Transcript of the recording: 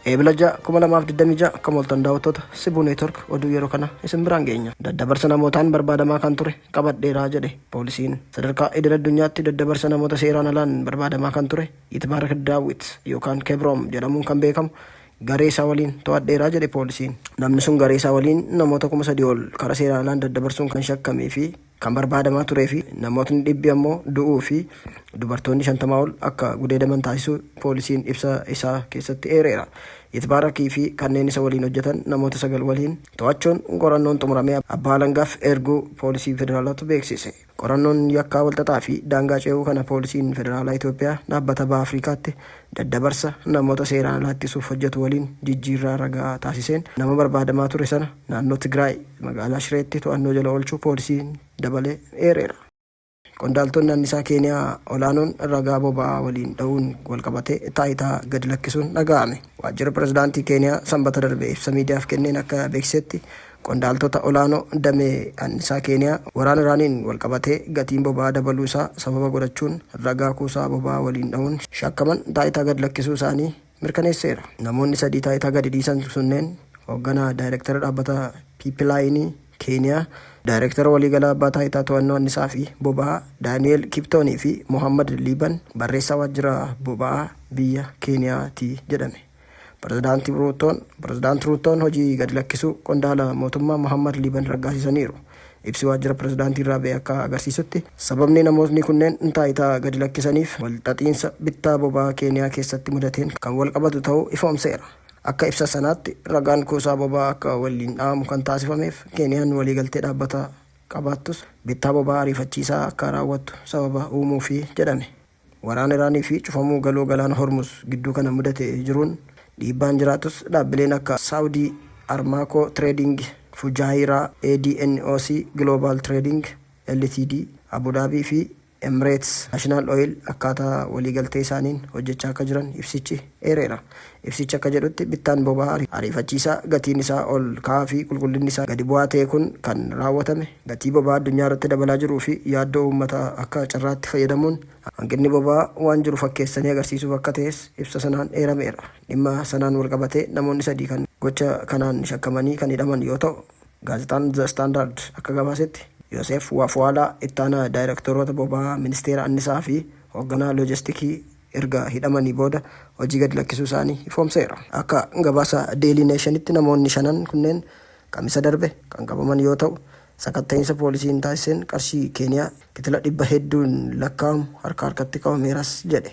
Eebila 2026 akka mooltan daawwattoota Sibuu Neetwork oduu yeroo kana isin biraan geenya. Daddabarsa namootaan barbaadamaa kan ture qabadheeraa jedhe poolisiin. Sadarkaa idil addunyaatti daddabarsa namoota seeraan alaan barbaadamaa kan ture Yitbaarak Daawit yookaan Kebroom jedhamuun kan beekamu garee isaa waliin to'adheeraa jedhe poolisiin. Namni sun garee isaa waliin namoota 3,000 ol karaa seeraan alaan daddabarsuun kan shakkamee fi kan barbaadamaa turee fi namootni 100 ammoo du'uu fi dubartoonni 50 ol akka gudeedaman taasisuu poolisiin ibsa isaa keessatti eereera. Yitbaarakii fi kanneen isa waliin hojjetan namoota 9 waliin to'achuun qorannoon xumuramee abbaa alangaaf erguu poolisii federaalaatu beeksise. Qorannoon yakkaa walxaxaa fi daangaa ce'uu kana poolisiin federaalaa Itoophiyaa dhaabbata baha Afrikaatti daddabarsa namoota seeraan alaa ittisuuf hojjetu waliin jijjiirraa ragaa taasiseen nama barbaadamaa ture sana naannoo Tigraay magaalaa Shireetti to'annoo jala oolchuu poolisiin dabalee eereera. Qondaaltonni annisaa Keeniyaa olaanoon ragaa boba'aa waliin dha'uun walqabatee taayitaa gadi lakkisuun dhaga'ame. Waajjira pirezidaantii Keeniyaa sanbata darbe ibsa miidiyaaf kenneen akka beeksisetti qondaaltota olaanoo damee annisaa Keeniyaa waraana Iraaniin walqabatee gatiin boba'aa dabaluu isaa sababa godhachuun ragaa kuusaa boba'aa waliin dha'uun shakkaman taayitaa gadi lakkisuu isaanii mirkaneesseera. Namoonni 3 taayitaa gadi dhiisan sunneen hoogganaa daayireektara dhaabbata Piippilaayinii Keeniyaa, daayireektara waliigalaa abbaa taayitaa to'annoo annisaa fi boba'aa Daani'eel Kiptoonii fi Mohammad Liiban barreessaa waajjira boba'aa biyya Keeniyaati jedhame. Pirezidaanti Ruutoon hojii gadi lakkisuu qondaala mootummaa Mohammad Liiban raggaasisaniiru. Ibsi waajjira pirezidaantii irraa ba'e akka agarsiisutti sababni namootni kunneen taayitaa gadi lakkisaniif walxaxiinsa bittaa boba'aa Keeniyaa keessatti mudateen kan walqabatu ta'uu ifoomseera. Akka ibsa sanaatti ragaan kuusaa boba'aa akka waliin dha'amu kan taasifameef Keeniyaan waliigaltee dhaabbata qabaattus bittaa boba'aa ariifachiisaa akka raawwattu sababa uumuufi jedhame. Waraana Iraanii fi cufamuu galoo galaana Hormuz gidduu kana mudate jiruun dhiibbaan jiraatus dhaabbileen akka Saawudii Armaakoo Trading, Fujaayiraa, ADNOC Global Trading Ltd, Abu Dhabii fi Emirates National Oil akkaataa waliigaltee isaaniin hojjechaa akka jiran ibsichi eereera. Ibsichi akka jedhutti bittaan boba'aa ariifachiisaa gatiin isaa ol ka'aa fi qulqullinni isaa gadi bu'aa ta'e kun kan raawwatame gatii boba'aa addunyaa irratti dabalaa jiruu fi yaaddoo uummataa akka carraatti fayyadamuun hanqinni boba'aa waan jiru fakkeessanii agarsiisuuf akka ta'es ibsa sanaan eerameera. Dhimma sanaan walqabatee namoonni 3 kan gocha kanaan shakkamanii kan hidhaman yoo ta'u, gaazexaan The Standard akka gabaasetti Yoosef Waafuwaalaa ittaanaa daayireektoroota boba'aa ministeera annisaa fi hoogganaa loojistikii erga hidhamanii booda hojii gadi lakkisuu isaanii ifoomseera. Akka gabaasa Daily Nationitti namoonni 5 kunneen kamisa darbe kan qabaman yoo ta'u, sakatta'insa poolisiin taasiseen qarshii Keeniyaa kitila 100 hedduun lakkaa'amu harka harkatti qabameeras jedhe.